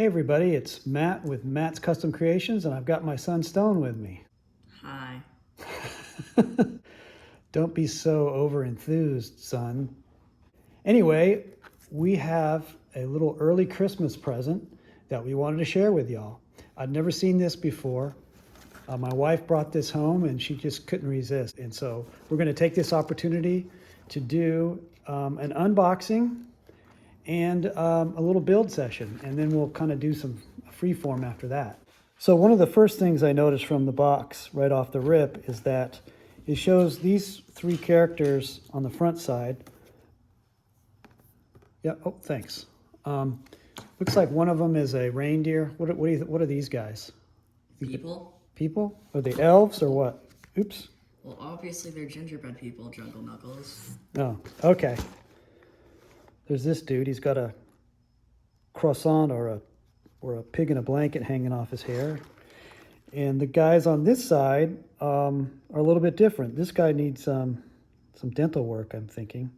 Hey everybody, it's Matt with Matt's Custom Creations, and I've got my son Stone with me. Hi. Don't be so over-enthused, son. Anyway, we have a little early Christmas present that we wanted to share with y'all. I'd never seen this before. My wife brought this home and she just couldn't resist. And so we're going to take this opportunity to do an unboxing and a little build session, and then we'll kind of do some free form after that. So one of the first things I noticed from the box right off the rip is that it shows these three characters on the front side. Yeah, oh, thanks. Looks like one of them is a reindeer. What are these guys? People? People? Are they elves or what? Oops. Well, obviously they're gingerbread people, Jungle Knuckles. Oh, okay. There's this dude. He's got a croissant or a pig in a blanket hanging off his hair. And the guys on this side are a little bit different. This guy needs some dental work, I'm thinking.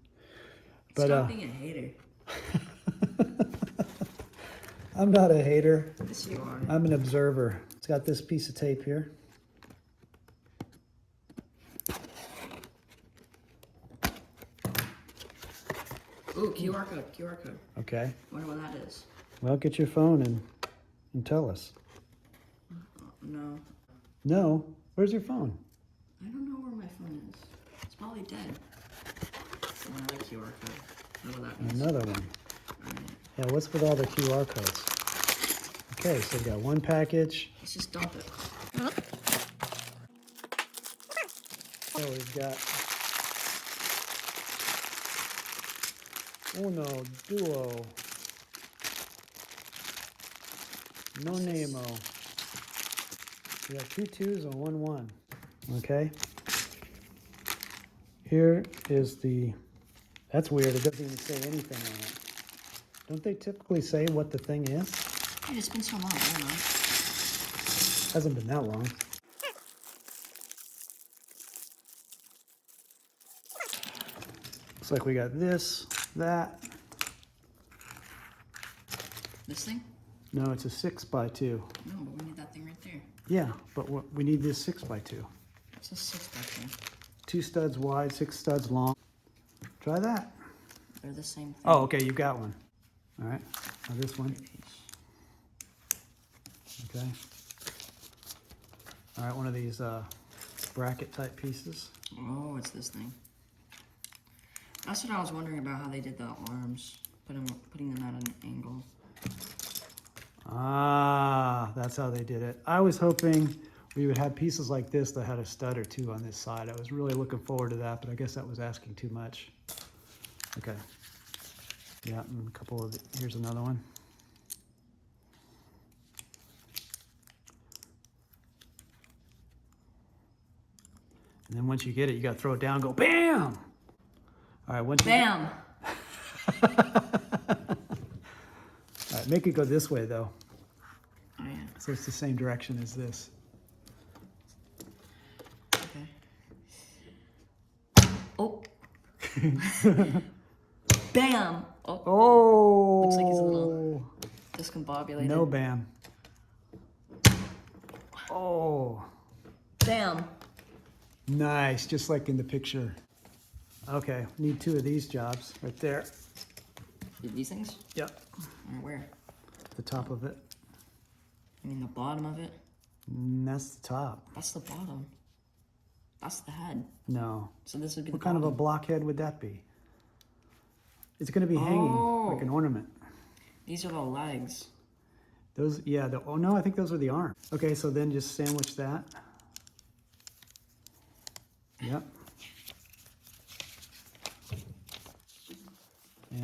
But stop being a hater. I'm not a hater. Yes, you are. I'm an observer. It's got this piece of tape here. Ooh, QR code. Okay. Wonder what that is. Well, get your phone and tell us. No. No? Where's your phone? I don't know where my phone is. It's probably dead. Another QR code. Wonder what that means. Another one. Alright. Yeah, what's with all the QR codes? Okay, so we got one package. Let's just dump it. So we've got Uno, Duo, No Nemo. We got 2 2s and 1 1. Okay. Here is the. That's weird. It doesn't even say anything on it. Don't they typically say what the thing is? Dude, it's been so long. I don't know. Hasn't been that long. Looks like we got this, that. This thing? No, it's a 6x2. No, but we need that thing right there. Yeah, but we need this 6x2. It's a 6x2. 2 studs wide, 6 studs long. Try that. They're the same thing. Oh, okay, you got one. All right, now this one. Okay. All right, one of these bracket type pieces. Oh, it's this thing. That's what I was wondering about, how they did the arms. Putting them at an angle. Ah, that's how they did it. I was hoping we would have pieces like this that had a stud or two on this side. I was really looking forward to that, but I guess that was asking too much. Okay. Yeah, and a couple of, here's another one. And then once you get it, you got to throw it down and go BAM! All right, once Bam! All right, make it go this way though. Oh, yeah. So it's the same direction as this. Okay. Oh. Bam! Oh. Oh! Looks like he's a little discombobulated. No bam. Oh. Bam! Nice, just like in the picture. Okay, need 2 of these jobs right there. These things? Yep. Or where? The top of it. I mean the bottom of it? That's the top. That's the bottom. That's the head. No. So this would be What the kind of a bottom. blockhead would that be? It's going to be hanging like an Oh. ornament. These are the legs. Those, yeah, oh no, I think those are the arms. Okay, so then just sandwich that. Yep.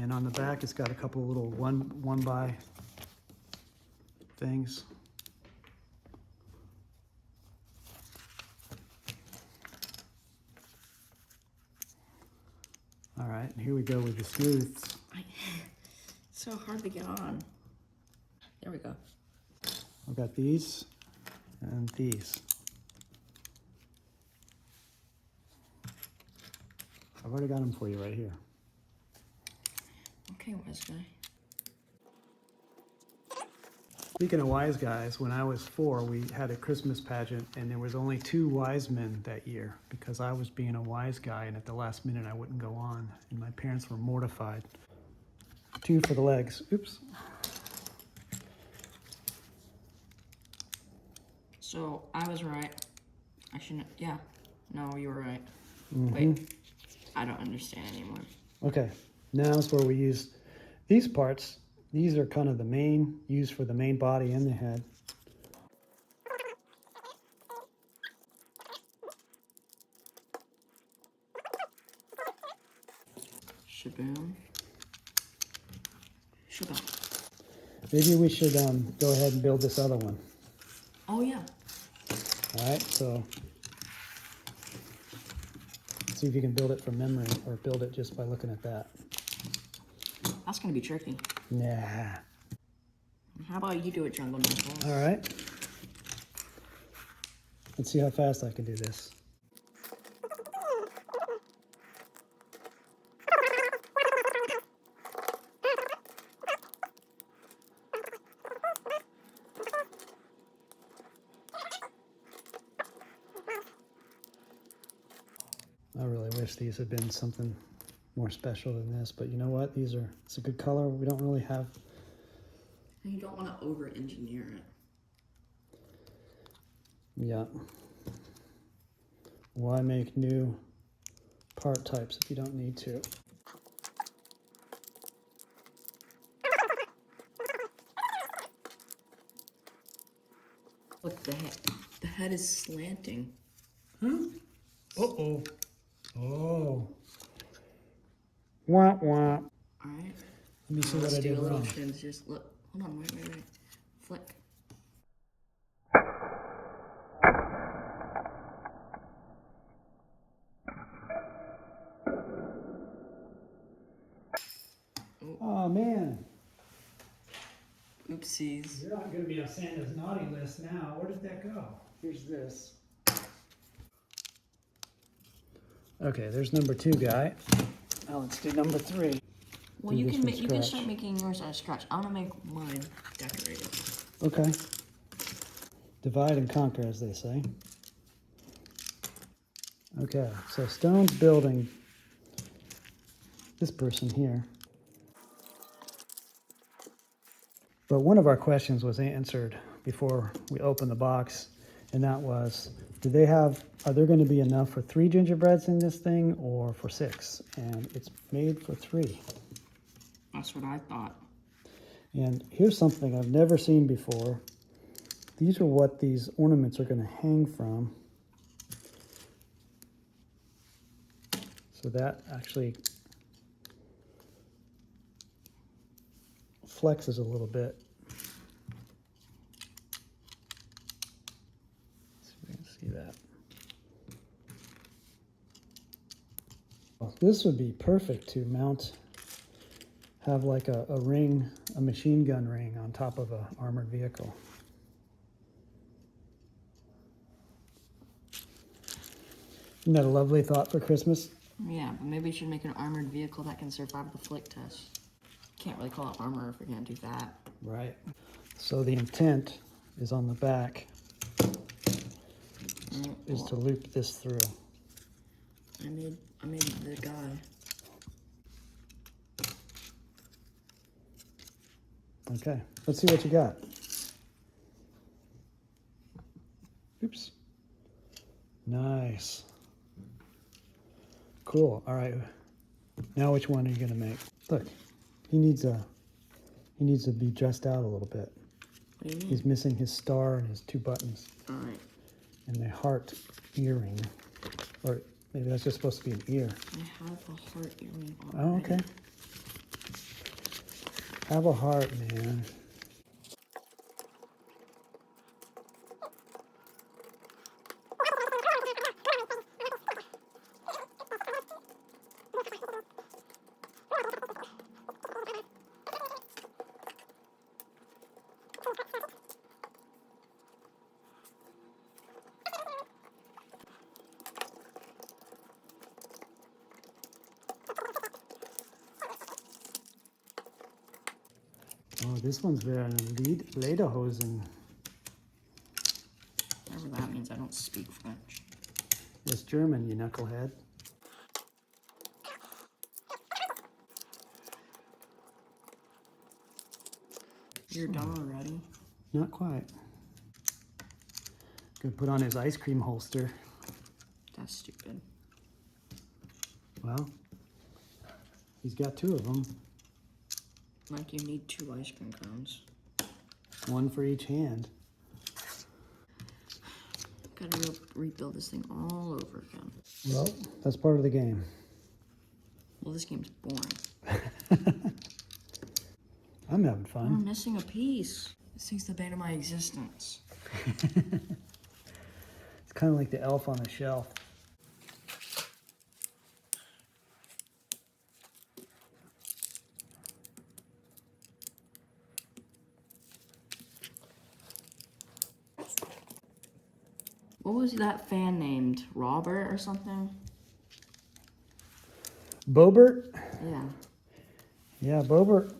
And on the back, it's got a couple of little one by things. All right, and here we go with the smooths. It's so hard to get on. There we go. I've got these and these. I've already got them for you right here. Okay, wise guy. Speaking of wise guys, when I was 4, we had a Christmas pageant, and there was only 2 wise men that year because I was being a wise guy, and at the last minute I wouldn't go on, and my parents were mortified. 2 for the legs. Oops. So I was right. I shouldn't. Yeah. No, you were right. Mm-hmm. Wait. I don't understand anymore. Okay, now is where we use these parts. These are kind of the main, used for the main body and the head. Shaboom. Shaboom. Maybe we should go ahead and build this other one. Oh, yeah. All right, so see if you can build it from memory or build it just by looking at that. That's going to be tricky. Nah. How about you do it, Jungle Knuckles? All right. Let's see how fast I can do this. I really wish these had been something more special than this, but you know what? It's a good color. We don't really have. And you don't want to over-engineer it. Yeah. Why make new part types if you don't need to? Look, the head is slanting. Huh? Uh-oh. Oh. Wah, wah. All right. Let me see what Let's I do did a little wrong. shins. Just look. Hold on. Wait. Flick. Oh, man. Oopsies. You're not going to be on Santa's naughty list now. Where did that go? Here's this. Okay, there's number 2 guy. Now let's do number 3. Well, Do you this can from make. You can scratch. start making yours out of scratch. I want to make mine decorated. Okay. Divide and conquer, as they say. Okay, so Stone's building this person here. But one of our questions was answered before we opened the box, and that was, are there going to be enough for 3 gingerbreads in this thing or for 6? And it's made for 3. That's what I thought. And here's something I've never seen before. These are what these ornaments are going to hang from. So that actually flexes a little bit. See if we can see that. Well, this would be perfect to mount, have like a ring, a machine gun ring on top of an armored vehicle. Isn't that a lovely thought for Christmas? Yeah, but maybe you should make an armored vehicle that can survive the flick test. Can't really call it armor if you're gonna do that. Right. So the intent is on the back is to loop this through. I made the guy. Okay, let's see what you got. Oops. Nice. Cool. All right. Now which one are you going to make? Look, he needs to be dressed out a little bit. What do you mean? He's missing his star and his 2 buttons. All right. And the heart earring. Or maybe that's just supposed to be an ear. I have a heart earring already. Oh, okay. Have a heart, man. This one's very Lederhosen. Whatever that means, I don't speak French. It's German, you knucklehead. You're done already? Not quite. Gonna put on his ice cream holster. That's stupid. Well, he's got 2 of them. Like you need 2 ice cream cones. 1 for each hand. Gotta rebuild this thing all over again. Well, that's part of the game. Well, this game's boring. I'm having I'm fun. missing a piece. This thing's the bane of my existence. It's kind of like the elf on the shelf. What was that fan named? Robert or something? Bobert? Yeah. Yeah, Bobert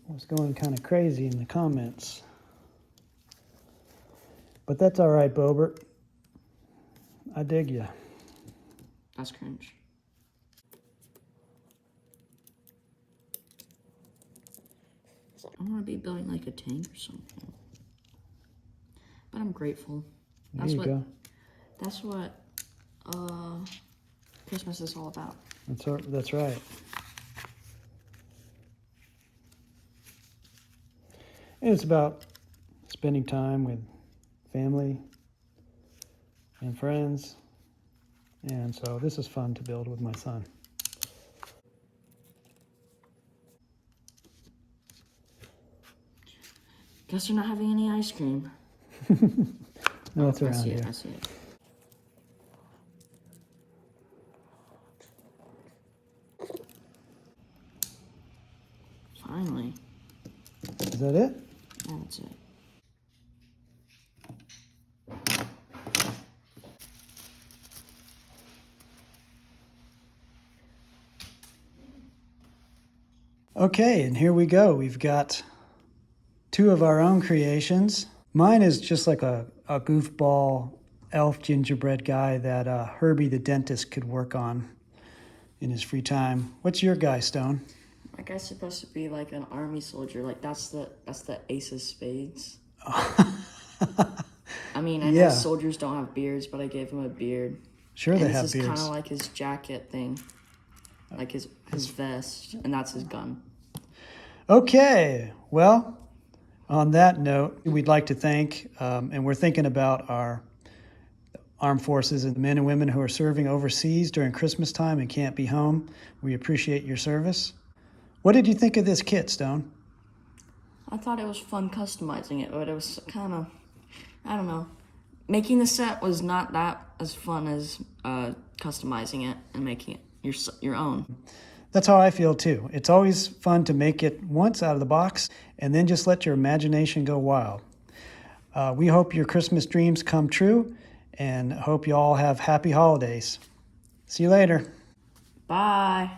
was going kind of crazy in the comments. But that's all right, Bobert. I dig ya. That's cringe. I want to be building like a tank or something. But I'm grateful. There you go. That's what Christmas is all about. That's right. And it's about spending time with family and friends. And so this is fun to build with my son. Guess you're not having any ice cream. No, it's I around see here. it, I see it. Finally. Is that it? Yeah, that's it. Okay, and here we go. We've got 2 of our own creations. Mine is just like a goofball elf gingerbread guy that Herbie the dentist could work on in his free time. What's your guy, Stone? My guy's supposed to be like an army soldier. Like that's the ace of spades. I mean, I know Yeah. soldiers don't have beards, but I gave him a beard. Sure, And they this have is kind beards. of like his jacket thing, like his vest, and that's his gun. Okay, well, on that note, we'd like to thank, and we're thinking about our armed forces and the men and women who are serving overseas during Christmas time and can't be home. We appreciate your service. What did you think of this kit, Stone? I thought it was fun customizing it, but it was kind of, I don't know. Making the set was not that as fun as customizing it and making it your own. That's how I feel too. It's always fun to make it once out of the box and then just let your imagination go wild. We hope your Christmas dreams come true and hope you all have happy holidays. See you later. Bye.